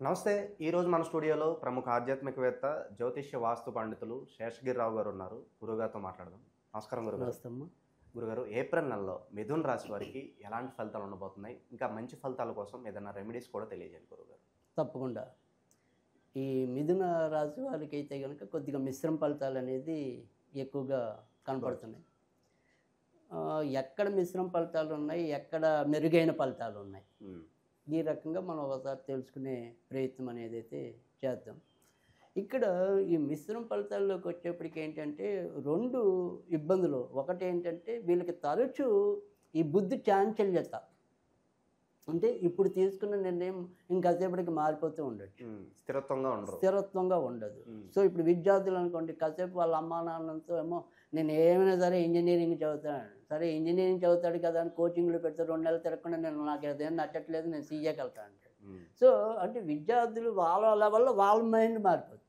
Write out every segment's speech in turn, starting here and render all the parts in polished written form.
నమస్తే. ఈరోజు మన స్టూడియోలో ప్రముఖ ఆధ్యాత్మికవేత్త, జ్యోతిష్య వాస్తు పండితులు శేషగిరిరావు గారు ఉన్నారు. గురుగారితో మాట్లాడదాం. నమస్కారం గురుగారు. నమస్తమ్మ. గురుగారు, ఏప్రిల్ నెలలో మిథున్ రాశి వారికి ఎలాంటి ఫలితాలు ఉండబోతున్నాయి? ఇంకా మంచి ఫలితాల కోసం ఏదైనా రెమెడీస్ కూడా తెలియజేయండి గురుగారు. తప్పకుండా. ఈ మిథున రాశి వారికి అయితే కనుక కొద్దిగా మిశ్రమ ఫలితాలు అనేది ఎక్కువగా కనపడుతున్నాయి. ఎక్కడ మిశ్రమ ఫలితాలు ఉన్నాయి, ఎక్కడ మెరుగైన ఫలితాలు ఉన్నాయి, ఈ రకంగా మనం ఒకసారి తెలుసుకునే ప్రయత్నం అనేది అయితే చేద్దాం. ఇక్కడ ఈ మిశ్రమ ఫలితాల్లోకి వచ్చేప్పటికి ఏంటంటే రెండు ఇబ్బందులు. ఒకటి ఏంటంటే వీళ్ళకి తరచూ ఈ బుద్ధి చాంచల్యత, అంటే ఇప్పుడు తీసుకున్న నిర్ణయం ఇంకాసేపటికి మారిపోతూ ఉండొచ్చు, స్థిరత్వంగా ఉండదు. సో ఇప్పుడు విద్యార్థులు అనుకోండి, కాసేపు వాళ్ళ అమ్మా నాన్నలతో ఏమో నేను ఏమైనా సరే ఇంజనీరింగ్ చదువుతాను, సరే ఇంజనీరింగ్ చదువుతాడు కదా అని కోచింగ్లు పెడితే 2 నెలలు తిరగకుండా నేను నాకు ఏదైనా నచ్చట్లేదు, నేను సీఏకి వెళ్తాను అంటాడు. సో అంటే విద్యార్థులు వాళ్ళ లెవెల్లో వాళ్ళ మైండ్ మారిపోతుంది.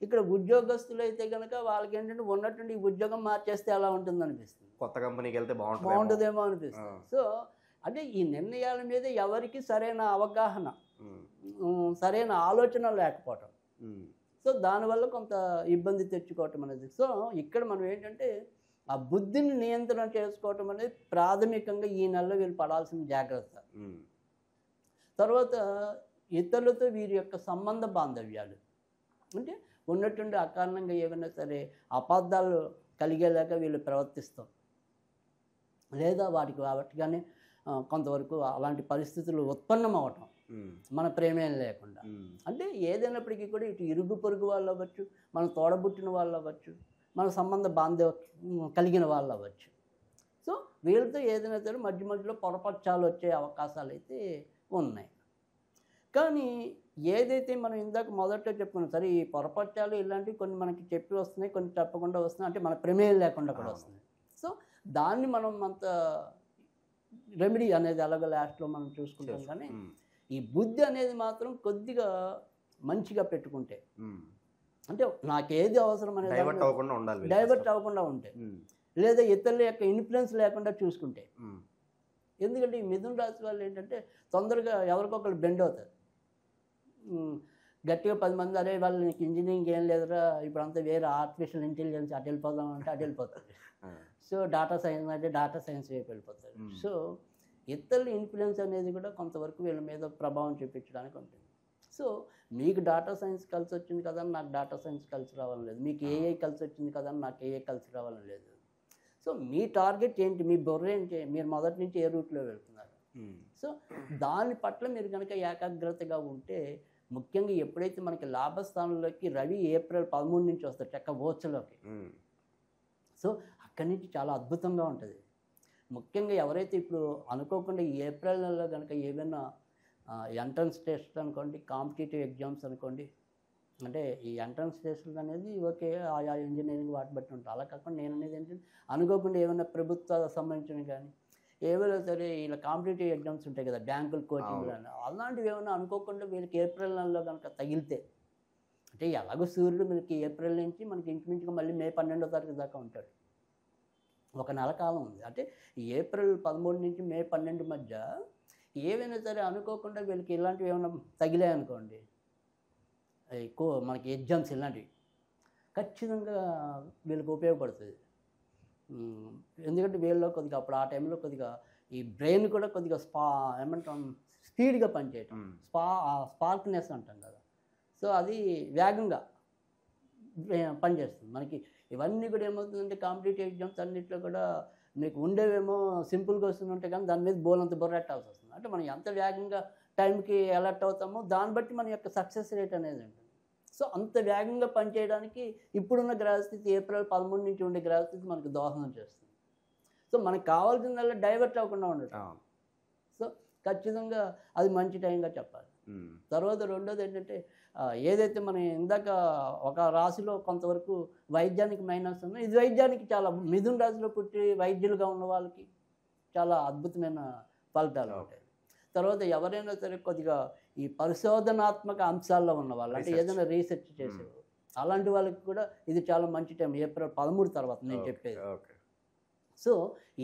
ఇక్కడ ఉద్యోగస్తులు అయితే కనుక వాళ్ళకి ఏంటంటే ఉన్నట్టుండి ఈ ఉద్యోగం మార్చేస్తే ఎలా ఉంటుంది అనిపిస్తుంది, కొత్త కంపెనీకి వెళ్తే బాగుంటుందేమో అనిపిస్తుంది. సో అంటే ఈ నిర్ణయాల మీద ఎవరికి సరైన అవగాహన, సరైన ఆలోచన లేకపోవటం, సో దానివల్ల కొంత ఇబ్బంది తెచ్చుకోవటం అనేది. సో ఇక్కడ మనం ఏంటంటే ఆ బుద్ధిని నియంత్రణ చేసుకోవటం అనేది ప్రాథమికంగా ఈ నెలలో వీళ్ళు పడాల్సిన జాగ్రత్త. తర్వాత ఇతరులతో వీరి యొక్క సంబంధ బాంధవ్యాలు, అంటే ఉన్నట్టుండి అకారణంగా ఏమైనా సరే అపార్థాలు కలిగేలాగా వీళ్ళు ప్రవర్తిస్తాం, లేదా వాటిగానే కొంతవరకు అలాంటి పరిస్థితులు ఉత్పన్నం అవటం మన ప్రేమేం లేకుండా. అంటే ఏదైనప్పటికీ కూడా ఇటు ఇరుగు పొరుగు వాళ్ళు అవ్వచ్చు, మన తోడబుట్టిన వాళ్ళు అవ్వచ్చు, మన సంబంధ బాంధవ్యం కలిగిన వాళ్ళు అవ్వచ్చు. సో వీళ్ళతో ఏదైనా సరే మధ్య మధ్యలో పొరపక్షాలు వచ్చే అవకాశాలు అయితే ఉన్నాయి. కానీ ఏదైతే మనం ఇందాక మొదట చెప్పుకున్నాం, సరే ఈ పొరపక్షాలు ఇలాంటివి కొన్ని మనకి చెప్పి వస్తున్నాయి, కొన్ని చెప్పకుండా వస్తున్నాయి, అంటే మన ప్రమేయం లేకుండా కూడా వస్తున్నాయి. సో దాన్ని మనం అంత రెమెడీ అనేది అలాగ లాస్ట్లో మనం చూసుకుంటాం. కానీ ఈ బుద్ధి అనేది మాత్రం కొద్దిగా మంచిగా పెట్టుకుంటే, అంటే నాకేది అవసరం అనేది డైవర్ట్ అవ్వకుండా ఉంటే, లేదా ఇతరుల యొక్క ఇన్ఫ్లుయెన్స్ లేకుండా చూసుకుంటే. ఎందుకంటే ఈ మిథున రాశి వాళ్ళు ఏంటంటే తొందరగా ఎవరికొకరు బెండ్ అవుతారు. గట్టిగా 10 మంది అరే వాళ్ళు నీకు ఇంజనీరింగ్ ఏం లేదురా, ఇప్పుడు అంతా వేరే ఆర్టిఫిషియల్ ఇంటెలిజెన్స్ అటు వెళ్ళిపోదాం అంటే అటు వెళ్ళిపోతారు. సో డేటా సైన్స్ అంటే డేటా సైన్స్ వైపు వెళ్ళిపోతారు. సో ఇతరుల ఇన్ఫ్లుయెన్స్ అనేది కూడా కొంతవరకు వీళ్ళ మీద ప్రభావం చూపించడానికి ఉంటుంది. సో మీకు డేటా సైన్స్ కలిసి వచ్చింది కదా అని నాకు డేటా సైన్స్ కలిసి రావాలని లేదు, మీకు ఏఐ కలిసి వచ్చింది కదా అని నాకు ఏఐ కలిసి రావాలని లేదు. సో మీ టార్గెట్ ఏంటి, మీ బుర్ర ఏంటి, మీరు మొదటి నుంచి ఏ రూట్లో వెళ్తున్నారు. సో దాని పట్ల మీరు కనుక ఏకాగ్రతగా ఉంటే, ముఖ్యంగా ఎప్పుడైతే మనకి లాభస్థానంలోకి రవి ఏప్రిల్ 13 నుంచి వస్తారు చక్క ఓచలోకి, సో అక్కడి నుంచి చాలా అద్భుతంగా ఉంటుంది. ముఖ్యంగా ఎవరైతే ఇప్పుడు అనుకోకుండా ఈ ఏప్రిల్ నెలలో కనుక ఏమైనా ఎంట్రన్స్ టెస్ట్ అనుకోండి, కాంపిటేటివ్ ఎగ్జామ్స్ అనుకోండి, అంటే ఈ ఎంట్రన్స్ టెస్ట్లు అనేది ఓకే ఆయా ఇంజనీరింగ్ వాటి బట్టి ఉంటుంది. అలా కాకుండా నేను అనేది ఏంటంటే అనుకోకుండా ఏమైనా ప్రభుత్వ సంబంధించినవి కానీ ఏవైనా సరే ఇలా కాంపిటేటివ్ ఎగ్జామ్స్ ఉంటాయి కదా, బ్యాంకులు, కోచింగ్లు అని, అలాంటివి ఏమైనా అనుకోకుండా వీళ్ళకి ఏప్రిల్ నెలలో కనుక తగిలితే, అంటే ఎలాగో సూర్యుడు మనకి ఏప్రిల్ నుంచి మనకి ఇంచుమించుగా మళ్ళీ మే 12వ తారీఖు దాకా ఉంటాడు, ఒక నెల కాలం ఉంది. అంటే ఏప్రిల్ 13 నుంచి మే 12 మధ్య ఏవైనా సరే అనుకోకుండా వీళ్ళకి ఇలాంటివి ఏమైనా తగిలాయనుకోండి, ఎక్కువ మనకి ఎగ్జామ్స్ ఇలాంటివి ఖచ్చితంగా వీళ్ళకి ఉపయోగపడుతుంది. ఎందుకంటే వీళ్ళలో కొద్దిగా అప్పుడు ఆ టైంలో కొద్దిగా ఈ బ్రెయిన్ కూడా కొద్దిగా ఏమంటాం స్పీడ్గా పనిచేయటం, స్పార్క్నెస్ అంటాం కదా, సో అది వేగంగా పనిచేస్తుంది. మనకి ఇవన్నీ కూడా ఏమవుతుందంటే కాంపిటేటివ్ ఎగ్జామ్స్ అన్నింటిలో కూడా మీకు ఉండేవేమో సింపుల్గా వస్తుంటే కానీ దాని మీద బోలంత బొర్రెట్టాల్సి వస్తుంది. అంటే మనం ఎంత వేగంగా టైంకి అలర్ట్ అవుతామో దాన్ని బట్టి మన యొక్క సక్సెస్ రేట్ అనేది ఉంటుంది. సో అంత వేగంగా పనిచేయడానికి ఇప్పుడున్న గ్రహస్థితి ఏప్రిల్ 13 నుంచి ఉండే గ్రహస్థితి మనకు దోహదం చేస్తుంది. సో మనకు కావాల్సిందల్లా డైవర్ట్ అవ్వకుండా ఉండటం, సో ఖచ్చితంగా అది మంచి టైంగా చెప్పాలి. తర్వాత రెండోది ఏంటంటే ఏదైతే మనం ఇందాక ఒక రాశిలో కొంతవరకు వైద్యానికి మైనస్ ఉందో, ఇది వైద్యానికి చాలా మిథున రాశిలో పుట్టి వైద్యులుగా ఉన్న వాళ్ళకి చాలా అద్భుతమైన ఫలితాలు ఉంటాయి. తర్వాత ఎవరైనా సరే కొద్దిగా ఈ పరిశోధనాత్మక అంశాల్లో ఉన్న వాళ్ళు, అంటే ఏదైనా రీసెర్చ్ చేసేవారు, అలాంటి వాళ్ళకి కూడా ఇది చాలా మంచి టైం ఏప్రిల్ 13 తర్వాత నేను చెప్పేది. సో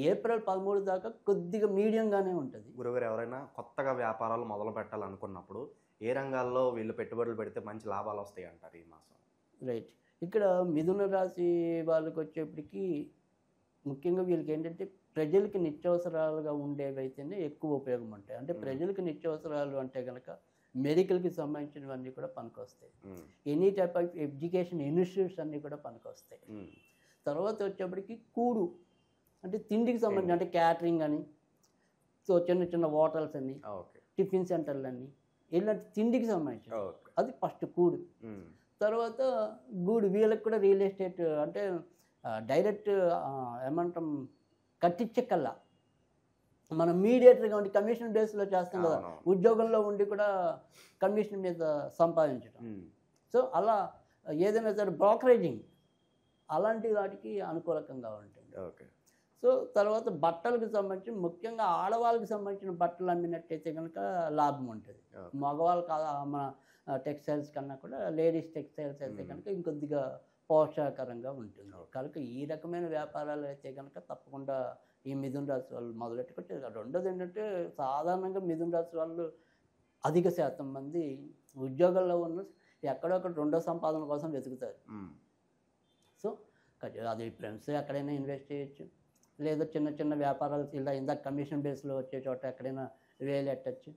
ఏప్రిల్ 13 దాకా కొద్దిగా మీడియంగానే ఉంటుంది. గురుగారు, ఎవరైనా కొత్తగా వ్యాపారాలు మొదలు పెట్టాలనుకున్నప్పుడు ఏ రంగాల్లో వీళ్ళు పెట్టుబడులు పెడితే మంచి లాభాలు వస్తాయి అంటారు ఈ మాసం? రైట్. ఇక్కడ మిథున రాశి వాళ్ళకి వచ్చేప్పటికి ముఖ్యంగా వీళ్ళకి ఏంటంటే ప్రజలకి నిత్యావసరాలుగా ఉండేవైతేనే ఎక్కువ ఉపయోగం ఉంటాయి. అంటే ప్రజలకి నిత్యావసరాలు అంటే కనుక మెడికల్కి సంబంధించినవన్నీ కూడా పనికొస్తాయి. Any type of education institutes అన్నీ కూడా పనికొస్తాయి. తర్వాత వచ్చేప్పటికి కూడు అంటే తిండికి సంబంధించి అంటే క్యాటరింగ్ అని, సో చిన్న చిన్న హోటల్స్ అని, టిఫిన్ సెంటర్లు అని, ఇలాంటి తిండికి సంబంధించి అది ఫస్ట్ కూడు. తర్వాత గూడు వీళ్ళకి కూడా రియల్ ఎస్టేట్ అంటే డైరెక్ట్ ఏమంటాం కట్టించకల్లా మనం మీడియేటర్గా ఉండి కమిషన్ బేస్లో చేస్తాం కదా, ఉద్యోగంలో ఉండి కూడా కమిషన్ మీద సంపాదించడం. సో అలా ఏదైనా సరే బ్రోకరేజింగ్ అలాంటి వాటికి అనుకూలకంగా ఉంటుంది. సో తర్వాత బట్టలకు సంబంధించి ముఖ్యంగా ఆడవాళ్ళకి సంబంధించిన బట్టలు అమ్మినట్టయితే కనుక లాభం ఉంటుంది. మగవాళ్ళు మన టెక్స్టైల్స్ కన్నా కూడా లేడీస్ టెక్స్టైల్స్ అయితే కనుక ఇంకొద్దిగా పోషాకరంగా ఉంటుంది. కనుక ఈ రకమైన వ్యాపారాలు అయితే కనుక తప్పకుండా ఈ మిథున రాశి వాళ్ళు మొదలెట్టుకుంటే. రెండోది ఏంటంటే సాధారణంగా మిథున రాశి వాళ్ళు అధిక శాతం మంది ఉద్యోగాల్లో ఉన్న ఎక్కడొక్కడ రెండో సంపాదన కోసం వెతుకుతారు. సో అది ఫ్రెండ్స్ ఎక్కడైనా ఇన్వెస్ట్ చేయొచ్చు, లేదా చిన్న చిన్న వ్యాపారాలు ఇలా ఇందాక కమిషన్ బేస్లో వచ్చే చోట ఎక్కడైనా వేలు ఎట్టచ్చు.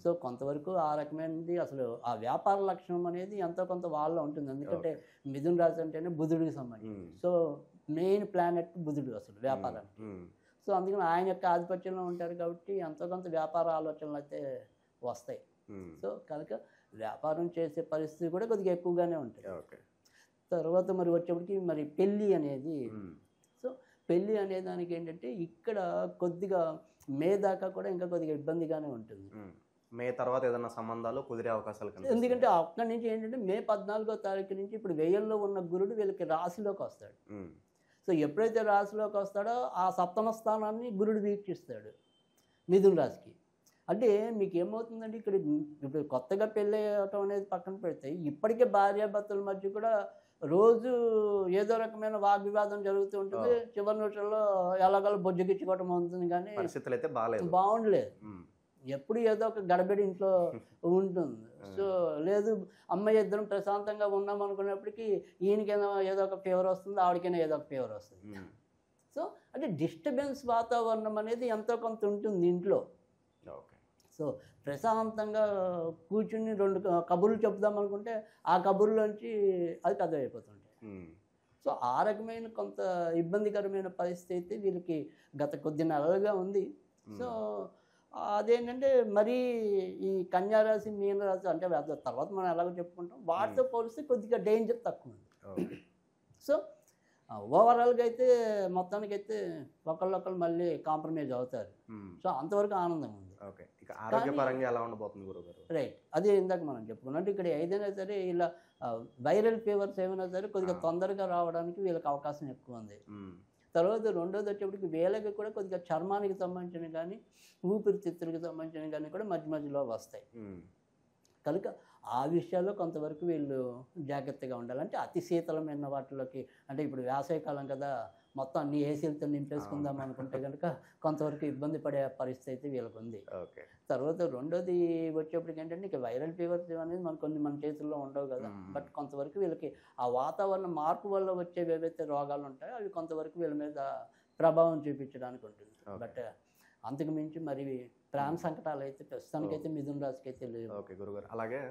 సో కొంతవరకు ఆ రకమైనది అసలు ఆ వ్యాపార లక్షణం అనేది ఎంతో కొంత వాళ్ళలో ఉంటుంది. ఎందుకంటే మిథున రాశి అంటేనే బుధుడికి సంబంధించి. సో మెయిన్ ప్లానెట్ బుధుడు అసలు వ్యాపారానికి. సో అందుకని ఆయన యొక్క ఆధిపత్యంలో ఉంటారు కాబట్టి ఎంతో కొంత వ్యాపార ఆలోచనలు అయితే వస్తాయి. సో కనుక వ్యాపారం చేసే పరిస్థితి కూడా కొద్దిగా ఎక్కువగానే ఉంటుంది. తర్వాత మరి వచ్చేప్పటికి మరి పెళ్ళి అనేది, సో పెళ్ళి అనే దానికి ఏంటంటే ఇక్కడ కొద్దిగా మే దాకా కూడా ఇంకా కొద్దిగా ఇబ్బందిగానే ఉంటుంది. మే తర్వాత ఏదైనా సంబంధాలు కుదిరే అవకాశాలు కనిపిస్తాయి. ఎందుకంటే అక్కడి నుంచి ఏంటంటే మే 14వ తారీఖు నుంచి ఇప్పుడు వ్యయంలో ఉన్న గురుడు వీళ్ళకి రాశిలోకి వస్తాడు. సో ఎప్పుడైతే రాశిలోకి వస్తాడో ఆ సప్తమ స్థానాన్ని గురుడు వీక్షిస్తాడు మిథున రాశికి. అంటే మీకు ఏమవుతుందంటే ఇక్కడ ఇప్పుడు కొత్తగా పెళ్ళి అవ్వటం అనేది పక్కన పెడితే ఇప్పటికే భార్యాభర్తల మధ్య కూడా రోజు ఏదో రకమైన వాగ్వివాదం జరుగుతూ ఉంటుంది. చివరి నిమిషంలో ఎలాగోలా బొజ్జుగిచ్చుకోవటం ఉంటుంది, కానీ పరిస్థితులు అయితే బాగుండలేదు. ఎప్పుడు ఏదో ఒక గడబడి ఇంట్లో ఉంటుంది. సో లేదు అమ్మాయి ఇద్దరం ప్రశాంతంగా ఉన్నాం అనుకున్నప్పటికీ ఈయనకైనా ఏదో ఒక ఫీవర్ వస్తుంది, ఆవిడకైనా ఏదో ఒక ఫీవర్ వస్తుంది. సో అంటే డిస్టర్బెన్స్ వాతావరణం అనేది ఎంతో కొంత ఉంటుంది ఇంట్లో. సో ప్రశాంతంగా కూర్చుని రెండు కబుర్లు చెప్దాం అనుకుంటే ఆ కబుర్లోంచి అది పెద్ద అయిపోతుంటాయి. సో ఆ రకమైన కొంత ఇబ్బందికరమైన పరిస్థితి అయితే వీళ్ళకి గత కొద్ది నెలలుగా ఉంది. సో అదేంటంటే మరీ ఈ కన్యారాశి మీనరాశి అంటే తర్వాత మనం ఎలాగో చెప్పుకుంటాం, వాటితో పోలిస్తే కొద్దిగా డేంజర్ తక్కువ ఉంది. సో ఓవరాల్గా అయితే మొత్తానికైతే ఒకళ్ళొకళ్ళు మళ్ళీ కాంప్రమైజ్ అవుతారు. సో అంతవరకు ఆనందంగా ఉంది. ఆరోగ్యపరంగా ఎలా ఉండబోతుంది గురుగారు? రైట్, అదే ఇందాక మనం చెప్పుకున్నాం. అంటే ఇక్కడ ఏదైనా సరే ఇలా వైరల్ ఫీవర్స్ ఏమైనా సరే కొద్దిగా తొందరగా రావడానికి వీళ్ళకి అవకాశం ఎక్కువ ఉంది. తర్వాత రెండోది వచ్చేప్పటికి వీళ్ళకి కూడా కొద్దిగా చర్మానికి సంబంధించిన కానీ ఊపిరితిత్తులకు సంబంధించిన కానీ కూడా మధ్య మధ్యలో వస్తాయి. కనుక ఆ విషయాల్లో కొంతవరకు వీళ్ళు జాగ్రత్తగా ఉండాలి. అంటే అతి శీతలమైన వాటిలోకి, అంటే ఇప్పుడు వేసవికాలం కదా, మొత్తం అన్ని ఏసీలతో నింపేసుకుందాం అనుకుంటే కనుక కొంతవరకు ఇబ్బంది పడే పరిస్థితి అయితే వీళ్ళకి ఉంది. తర్వాత రెండోది వచ్చేప్పటికి ఏంటంటే ఇక వైరల్ ఫీవర్స్ అనేది మన చేతుల్లో ఉండవు కదా, బట్ కొంతవరకు వీళ్ళకి ఆ వాతావరణ మార్పు వల్ల వచ్చేవి ఏవైతే రోగాలు ఉంటాయో అవి కొంతవరకు వీళ్ళ మీద ప్రభావం చూపించడానికి ఉంటుంది. బట్ అంతకు మించి మరి ప్రాణ సంకటాలు అయితే ప్రస్తుతానికైతే మిథున రాశికి అయితే లేవు. ఓకే గురుగారు, అలాగే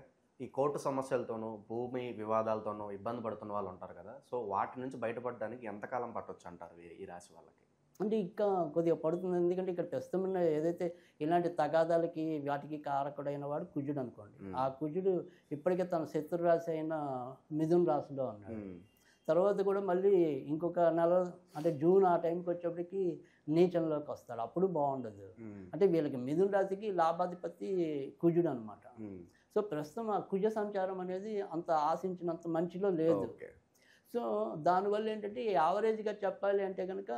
ఈ కోర్టు సమస్యలతోనూ భూమి వివాదాలతోనూ ఇబ్బంది పడుతున్న వాళ్ళు ఉంటారు కదా, సో వాటి నుంచి బయటపడడానికి ఎంతకాలం పట్టొచ్చు అంటారు ఈ రాశి వాళ్ళకి? అంటే ఇంకా కొద్దిగా పడుతుంది. ఎందుకంటే ఇక్కడ ప్రస్తుతం ఏదైతే ఇలాంటి తగాదాలకి వాటికి కారకుడైన వాడు కుజుడు అనుకోండి. ఆ కుజుడు ఇప్పటికే తన శత్రు రాశి అయిన మిథున రాశిలో ఉన్నాడు. తర్వాత కూడా మళ్ళీ ఇంకొక నెల అంటే జూన్ ఆ టైంకి వచ్చేప్పటికి నీచంలోకి వస్తాడు. అప్పుడు బాగుండదు. అంటే వీళ్ళకి మిథున రాశికి లాభాధిపతి కుజుడు అనమాట. సో ప్రస్తుతం ఆ కుజ సంచారం అనేది అంత ఆశించినంత మంచిలో లేదు. సో దానివల్ల ఏంటంటే యావరేజ్గా చెప్పాలి అంటే కనుక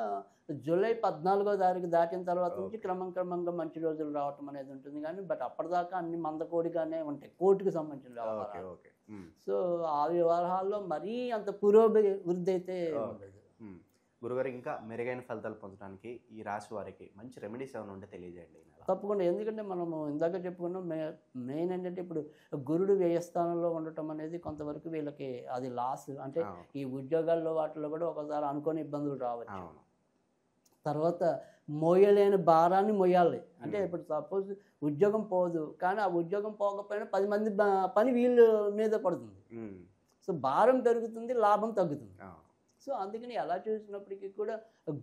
జూలై 14వ తారీఖు దాటిన తర్వాత నుంచి క్రమంగా మంచి రోజులు రావటం అనేది ఉంటుంది. కానీ బట్ అప్పటిదాకా అన్ని మందకోడిగానే ఉంటాయి కోర్టుకు సంబంధించిన వ్యవహారాలు. సో ఆ వ్యవహారాల్లో మరీ అంత పురోభివృద్ధి అయితే ఉండదు. గురుగారు ఇంకా మెరుగైన ఫలితాలు పొందడానికి ఈ రాశి వారికి మంచి రెమెడీస్ ఏమైనా ఉంటే తెలియజేయండి ఈ నెల. తప్పకుండా. ఎందుకంటే మనము ఇందాక చెప్పుకున్నాం మెయిన్ ఏంటంటే ఇప్పుడు గురుడు వ్యయస్థానంలో ఉండటం అనేది కొంతవరకు వీళ్ళకి అది లాస్. అంటే అవును. ఈ ఉద్యోగాల్లో వాటిలో కూడా ఒకసారి అనుకోని ఇబ్బందులు రావచ్చు. అవును. తర్వాత మోయలేని భారాన్ని మొయ్యాలి. అంటే ఇప్పుడు సపోజ్ ఉద్యోగం పోదు, కానీ ఆ ఉద్యోగం పోకపోయినా 10 మంది పని వీళ్ళు మీద పడుతుంది. ఉమ్. సో భారం పెరుగుతుంది, లాభం తగ్గుతుంది. అవును. సో అందుకని ఎలా చూసినప్పటికీ కూడా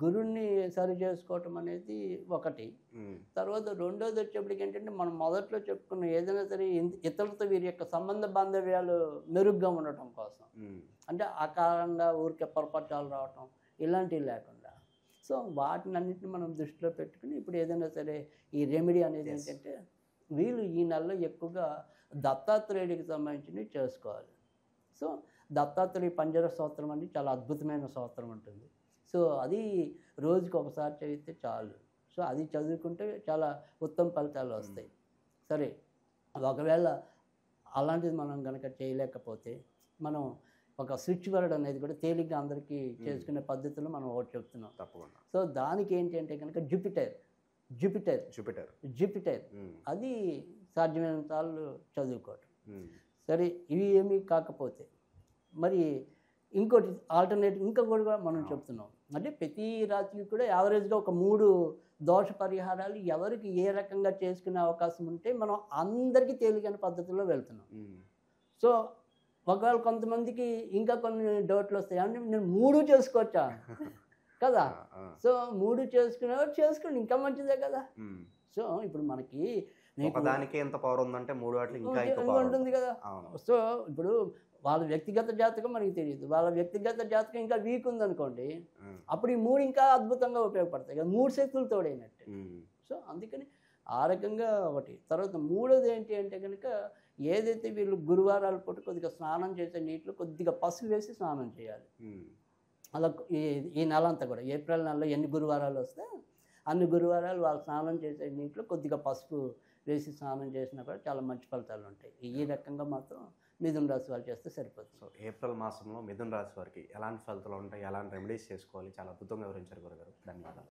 గురుణ్ణి సరి చేసుకోవటం అనేది ఒకటి. ఉమ్. తర్వాత రెండోది వచ్చేప్పటికి ఏంటంటే మనం మొదట్లో చెప్పుకున్న ఏదైనా సరే ఇతరులతో వీరి యొక్క సంబంధ బాంధవ్యాలు మెరుగ్గా ఉండటం కోసం, ఉమ్. అంటే అకారణంగా ఊరికే పొరపట్టాలు రావటం ఇలాంటివి లేకుండా, సో వాటిని అన్నింటిని మనం దృష్టిలో పెట్టుకుని ఇప్పుడు ఏదైనా సరే ఈ రెమెడీ అనేది Yes. ఏంటంటే వీళ్ళు ఈ నెలలో ఎక్కువగా దత్తాత్రేయుడికి సంబంధించినవి చేసుకోవాలి. సో దత్తాత్రేయ పంజర స్తోత్రం అని చాలా అద్భుతమైన స్తోత్రం ఉంటుంది. సో అది రోజుకి ఒకసారి చదివితే చాలు. సో అది చదువుకుంటే చాలా ఉత్తమ ఫలితాలు వస్తాయి. సరే, ఒకవేళ అలాంటిది మనం కనుక చేయలేకపోతే మనం ఒక స్విచ్ వర్డ్ అనేది కూడా తేలిగ్గా అందరికీ చేసుకునే పద్ధతిలో మనం ఒకటి చెప్తున్నాం. తప్పకుండా. సో దానికి ఏంటి అంటే కనుక జూపిటర్ జూపిటర్. ఉమ్. అది సాధ్యమైనంత సార్లు చదువుకోవటం. ఉమ్. సరే, ఇవి ఏమీ కాకపోతే మరి ఇంకోటి ఆల్టర్నేటివ్ ఇంకా కూడా మనం చెప్తున్నాం. అంటే ప్రతి రాత్రికి కూడా యావరేజ్గా ఒక 3 దోష పరిహారాలు ఎవరికి ఏ రకంగా చేసుకునే అవకాశం ఉంటే మనం అందరికీ తేలికైన పద్ధతిలో వెళ్తున్నాం. ఉమ్. సో ఒకవేళ కొంతమందికి ఇంకా కొన్ని డౌట్లు వస్తాయి, అంటే నేను 3 చేసుకోవచ్చా కదా. ఆ. సో 3 చేసుకునేవారు చేసుకోండి, ఇంకా మంచిదే కదా. ఉమ్. సో ఇప్పుడు మనకి ఒకదానికి ఎంత పవర్ ఉందంటే 3 వాటిలో ఇంకా ఎక్కువ ఇంకా పవర్ ఉంటుంది కదా. అవును. సో ఇప్పుడు వాళ్ళ వ్యక్తిగత జాతకం మనకి తెలియదు, వాళ్ళ వ్యక్తిగత జాతకం ఇంకా వీక్ ఉందనుకోండి, ఉమ్. అప్పుడు ఈ 3 ఇంకా అద్భుతంగా ఉపయోగపడతాయి కదా, 3 శక్తులు తోడైనట్టు. ఉమ్. సో అందుకని ఆ రకంగా ఒకటి. తర్వాత మూడోది ఏంటి అంటే కనుక ఏదైతే వీళ్ళు గురువారాల పూట కొద్దిగా స్నానం చేసే నీటిలో కొద్దిగా పసుపు వేసి స్నానం చేయాలి. ఉమ్. అలా ఈ నెల అంతా కూడా ఏప్రిల్ నెలలో ఎన్ని గురువారాలు వస్తే అన్ని గురువారాలు వాళ్ళు స్నానం చేసే నీటిలో కొద్దిగా పసుపు వేసి స్నానం చేసినా కూడా చాలా మంచి ఫలితాలు ఉంటాయి. ఈ రకంగా మాత్రం మిథున రాశి వాళ్ళు చేస్తే సరిపోతుంది. సో ఏప్రిల్ మాసంలో మిథున రాశి వారికి ఎలాంటి ఫలితాలు ఉంటాయి, ఎలాంటి రెమెడీస్ చేసుకోవాలి, చాలా అద్భుతంగా వివరించారు గురుగారు. ధన్యవాదాలు.